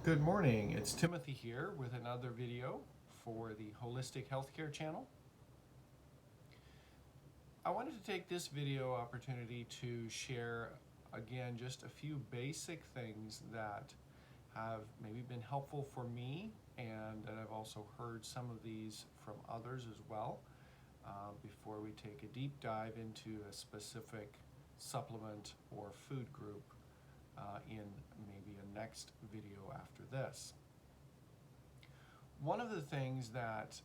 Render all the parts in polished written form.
Good morning. It's Timothy here with another video for the Holistic Healthcare channel. I wanted to take this video opportunity to share again just a few basic things that have maybe been helpful for me, and that I've also heard some of these from others as well, before we take a deep dive into a specific supplement or food group in maybe a next video after this. One of the things that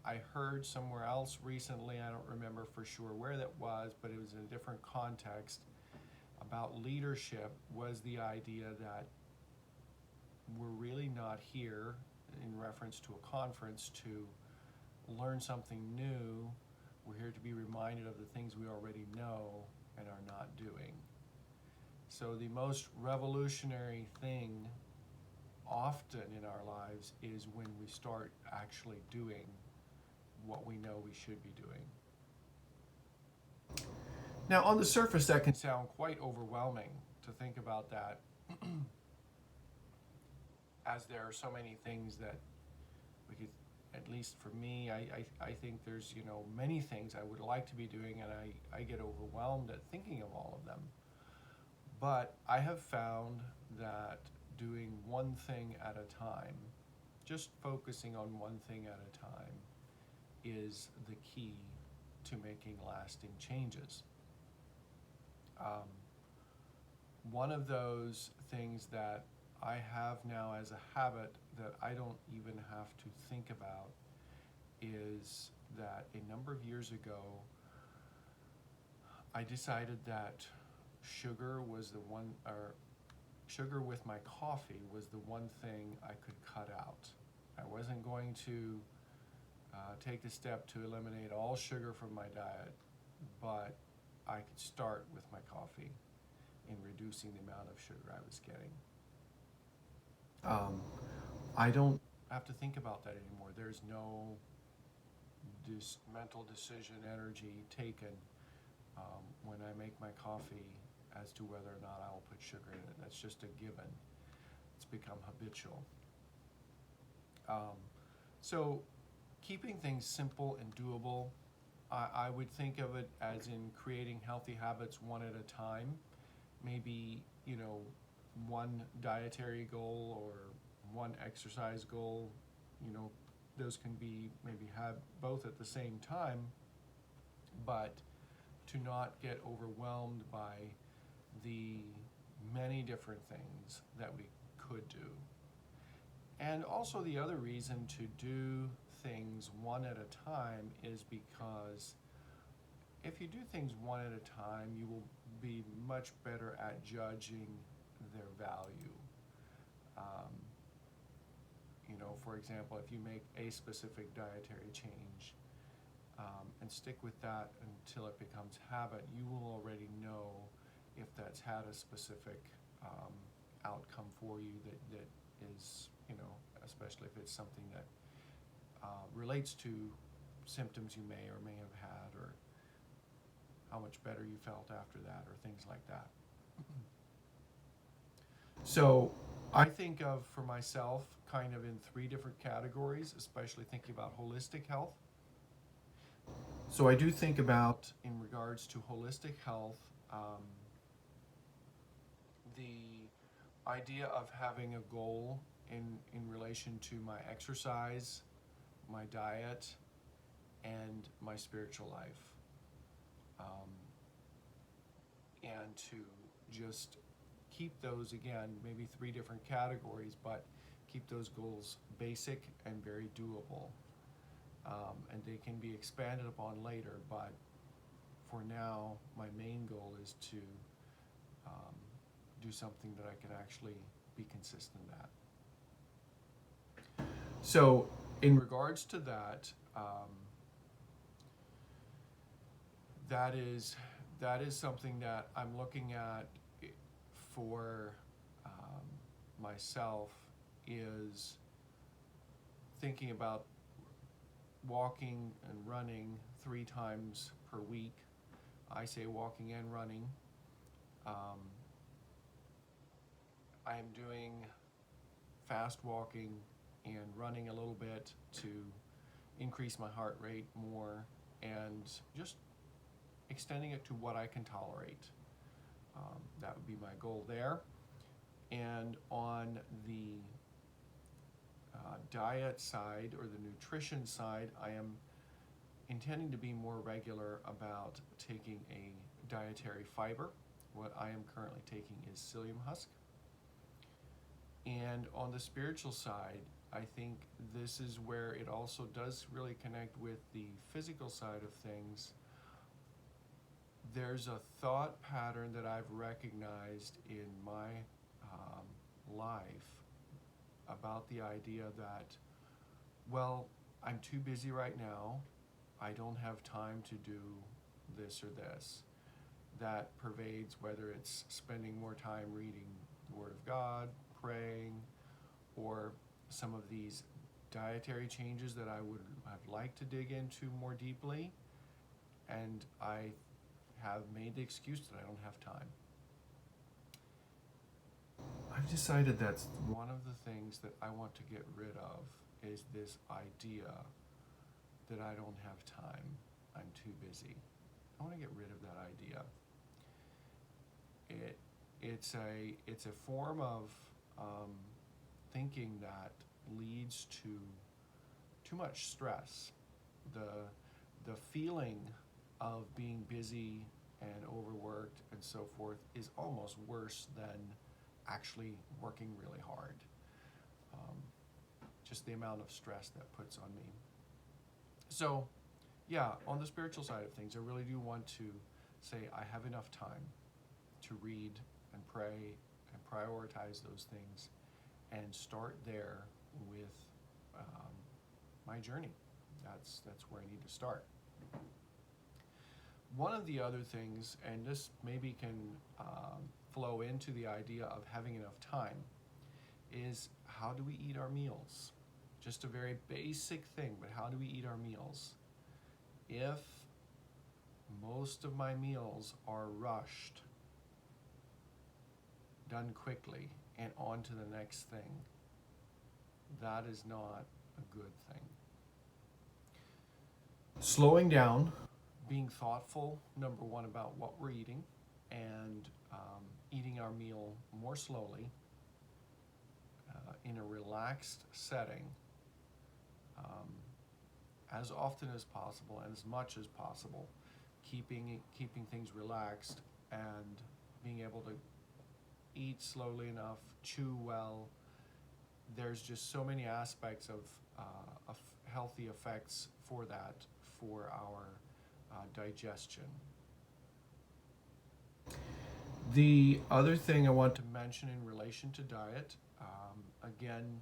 I heard somewhere else recently, I don't remember for sure where that was, but it was in a different context, about leadership, was the idea that we're really not here, in reference to a conference, to learn something new. We're here to be reminded of the things we already know and are not doing. So the most revolutionary thing often in our lives is when we start actually doing what we know we should be doing. Now, on the surface, that can sound quite overwhelming to think about that, as there are so many things that we could, at least for me, I think there's, many things I would like to be doing, and I get overwhelmed at thinking of all of them. But I have found that doing one thing at a time, just focusing on one thing at a time, is the key to making lasting changes. One of those things that I have now as a habit that I don't even have to think about is that a number of years ago, I decided that sugar was the one, or sugar with my coffee was the one thing I could cut out. I wasn't going to take the step to eliminate all sugar from my diet, but I could start with my coffee in reducing the amount of sugar I was getting. I don't have to think about that anymore. There's no mental decision energy taken when I make my coffee as to whether or not I will put sugar in it. That's just a given. It's become habitual. So keeping things simple and doable, I would think of it as in creating healthy habits one at a time. Maybe, one dietary goal or one exercise goal, those can be maybe have both at the same time, but to not get overwhelmed by the many different things that we could do. And also, the other reason to do things one at a time is because if you do things one at a time, you will be much better at judging their value. For example, if you make a specific dietary change and stick with that until it becomes habit, you will already know if that's had a specific outcome for you that is, especially if it's something that relates to symptoms you may or may have had, or how much better you felt after that, or things like that. So I think of, for myself, kind of in three different categories, especially thinking about holistic health. So I do think about, in regards to holistic health, the idea of having a goal in relation to my exercise, my diet, and my spiritual life. And to just keep those, again, maybe three different categories, but keep those goals basic and very doable. And they can be expanded upon later, but for now, my main goal is to do something that I can actually be consistent at. So, in regards to that, that is something that I'm looking at for myself, is thinking about walking and running 3 times per week. I say walking and running. I I'm doing fast walking and running a little bit to increase my heart rate more and just extending it to what I can tolerate. That would be my goal there. And on the diet side or the nutrition side, I am intending to be more regular about taking a dietary fiber. What I am currently taking is psyllium husk. And on the spiritual side, I think this is where it also does really connect with the physical side of things. There's a thought pattern that I've recognized in my life about the idea that, well, I'm too busy right now. I don't have time to do this or this. That pervades whether it's spending more time reading the Word of God, praying, or some of these dietary changes that I'd like to dig into more deeply, and I have made the excuse that I don't have time. I've decided that's one of the things that I want to get rid of, is this idea that I don't have time, I'm too busy. I want to get rid of that idea. It's a form of thinking that leads to too much stress. The feeling of being busy and overworked and so forth is almost worse than actually working really hard. Just the amount of stress that puts on me. So, yeah, on the spiritual side of things, I really do want to say I have enough time to read and pray and prioritize those things and start there with my journey. That's where I need to start. One of the other things, and this maybe can flow into the idea of having enough time, is how do we eat our meals? Just a very basic thing, but how do we eat our meals? If most of my meals are rushed, done quickly, and on to the next thing, that is not a good thing. Slowing down, being thoughtful, number one, about what we're eating, and eating our meal more slowly, in a relaxed setting, as often as possible and as much as possible, keeping things relaxed and being able to eat slowly enough, chew well. There's just so many aspects of healthy effects for that, for our digestion. The other thing I want to mention in relation to diet, again,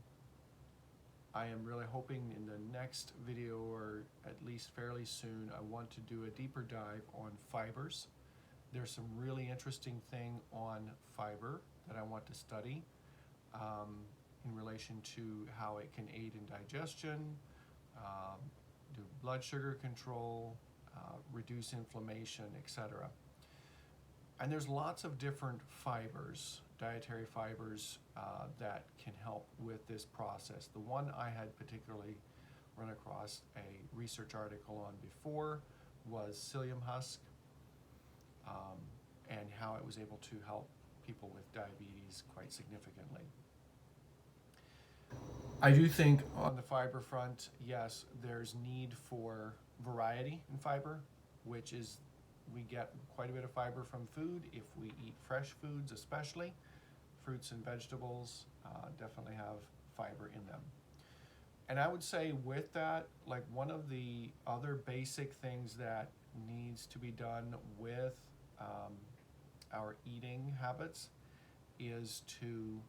I am really hoping in the next video, or at least fairly soon, I want to do a deeper dive on fibers. There's some really interesting thing on fiber that I want to study in relation to how it can aid in digestion, do blood sugar control, reduce inflammation, etc. And there's lots of different fibers, dietary fibers, that can help with this process. The one I had particularly run across a research article on before was psyllium husk, and how it was able to help people with diabetes quite significantly. I do think on the fiber front, yes, there's need for variety in fiber, which is, we get quite a bit of fiber from food if we eat fresh foods, especially fruits and vegetables definitely have fiber in them. And I would say with that, like, one of the other basic things that needs to be done with our eating habits is to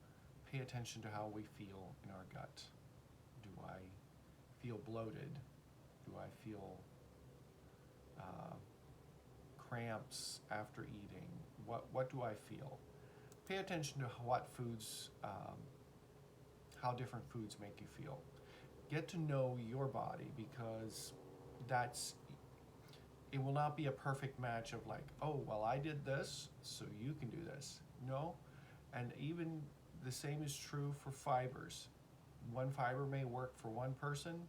pay attention to how we feel in our gut. Do I feel bloated? Do I feel cramps after eating? What do I feel? Pay attention to what foods, how different foods make you feel. Get to know your body, because it will not be a perfect match of like, oh, well, I did this, so you can do this. No, and even the same is true for fibers. One fiber may work for one person,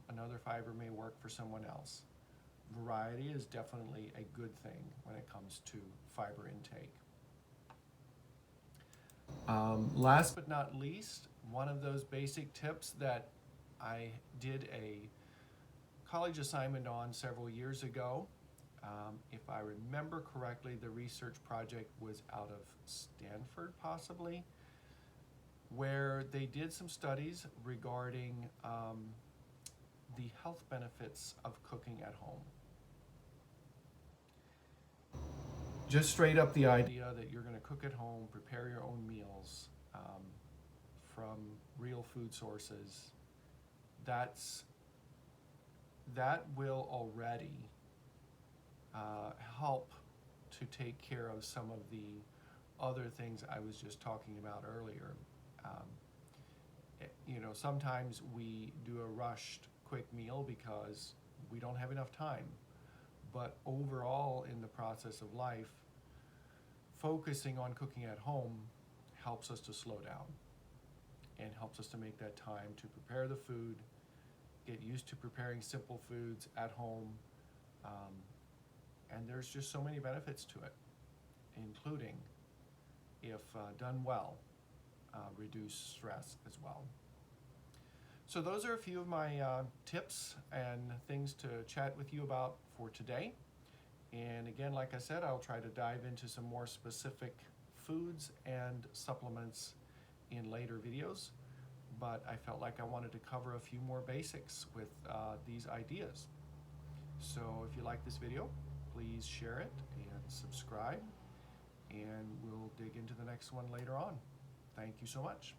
another fiber may work for someone else. Variety is definitely a good thing when it comes to fiber intake. Last but not least, one of those basic tips that I did a college assignment on several years ago. If I remember correctly, the research project was out of Stanford, possibly, where they did some studies regarding the health benefits of cooking at home. Just straight up the idea that you're going to cook at home, prepare your own meals from real food sources, that will already help to take care of some of the other things I was just talking about earlier. Sometimes we do a rushed quick meal because we don't have enough time. But overall, in the process of life, focusing on cooking at home helps us to slow down and helps us to make that time to prepare the food, get used to preparing simple foods at home, and there's just so many benefits to it, including, if done well, reduce stress as well. So those are a few of my tips and things to chat with you about for today. And again, like I said, I'll try to dive into some more specific foods and supplements in later videos. But I felt like I wanted to cover a few more basics with these ideas. So if you like this video, please share it and subscribe. And we'll dig into the next one later on. Thank you so much.